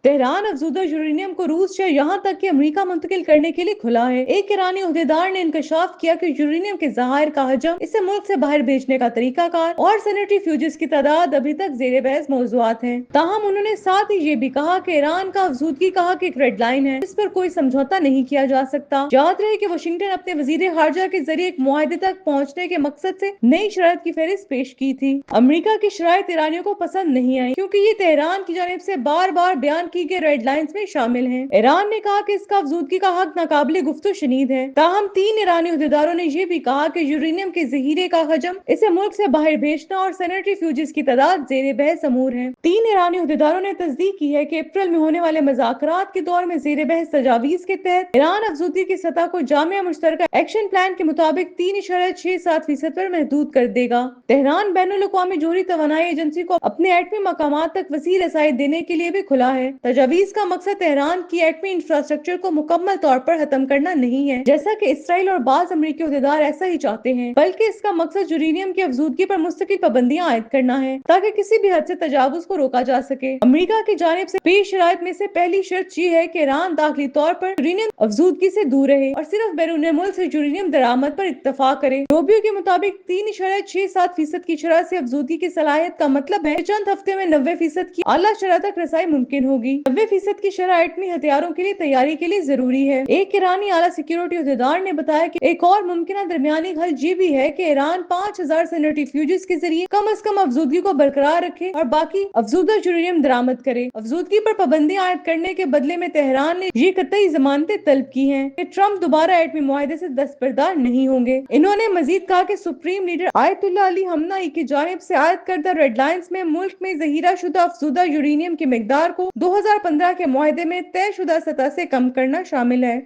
Tehran अफजूदा uranium को रूस या यहाँ तक कि अमेरिका मुंतकिल करने के लिए खुला है। एक ईरानी अहदेदार ने इंकशाफ किया कि यूरेनियम के ज़खायर का हजम, इसे मुल्क से बाहर भेजने का तरीकाकार और सेंट्रीफ्यूजेस की तादाद अभी तक जेर बहस मौज़ूआत हैं। ताहम उन्होंने साथ ही ये भी कहा कि ईरान का अफजूदगी का हक एक रेड लाइन है, जिस पर कोई समझौता नहीं किया जा सकता। याद रहे कि वाशिंगटन अपने वजीर खारजा के जरिए एक मुआहदे तक पहुँचने के मकसद से नई शराइत की फहरिस्त पेश की थी। अमेरिका की शराइत ईरानियों को पसंद नहीं आई, क्योंकि ये तेहरान की जानिब से बार बार बयान की गई रेड लाइंस में शामिल हैं। ईरान ने कहा कि इसका अफजूदगी का हक नाकाबिले गुफ्तगू शनीद है। ताहम 3 ईरानी अहदेदारों ने यह भी कहा कि यूरेनियम के जहीरे का हजम, इसे मुल्क से बाहर भेजना और सेंट्रीफ्यूजेस की तादाद जेर बहस अमूर है। 3 ईरानी अहदेदारों ने तस्दीक की है कि अप्रैल में होने वाले मुज़ाकरात के दौर में जेर बहस तजावीज़ के तहत ईरान अफजूदगी की सतह को जामिया मुश्तरका एक्शन प्लान के मुताबिक 3.67% पर महदूद कर देगा। तेहरान बैनुल अक़वामी जोहरी तवानाई एजेंसी को अपने एटमी मकामात तक वसी रसाई देने के लिए भी खुला है। तजावीज़ का मकसद तेहरान की एटमी इंफ्रास्ट्रक्चर को मुकम्मल तौर पर खत्म करना नहीं है, जैसा कि इसराइल और बाज़ अमरीकी अहदेदार ऐसा ही चाहते हैं, बल्कि इसका मकसद यूरेनियम की अफजूदगी पर मुस्तकिल पाबंदियां आयद करना है, ताकि किसी भी हद से तजावुज को रोका जा सके। अमरीका की जानिब से पेश शराइत में से पहली शर्त ये है कि ईरान दाखिली तौर पर यूरेनियम अफजूदगी से दूर रहे और सिर्फ बैरून मुल्क से यूरेनियम दरामद पर इत्तफाक करे। रोबियो के मुताबिक 3.67% की शरह से अफजूदगी की सलाहियत का मतलब है चंद हफ्ते में 90% की आला शरह तक रसाई मुमकिन होगी। 90% की शरह एटमी हथियारों के लिए तैयारी के लिए जरूरी है। एक ईरानी आला सिक्योरिटी अहदेदार ने बताया कि एक और मुमकिन दरमियानी हल ये भी है कि ईरान 5000 सेंट्रीफ्यूजेस के जरिए कम अज कम अफजूदगी को बरकरार रखे और बाकी अफजूदा यूरेनियम दरामद करे। अफजूदगी पर पाबंदी आयद करने के बदले में तेहरान ने ये कतई जमानतें तलब की हैं कि ट्रंप दोबारा एटमी मुआहदे से दस्तबरदार नहीं होंगे। इन्होंने मजीद कहा कि सुप्रीम लीडर आयतुल्लाह अली खamenei की जानिब से आयद करदा रेड लाइंस में मुल्क में जहीरा शुदा अफजूदा यूरेनियम की मिकदार को 2015 के मुआहदे में तयशुदा सतह से कम करना शामिल है।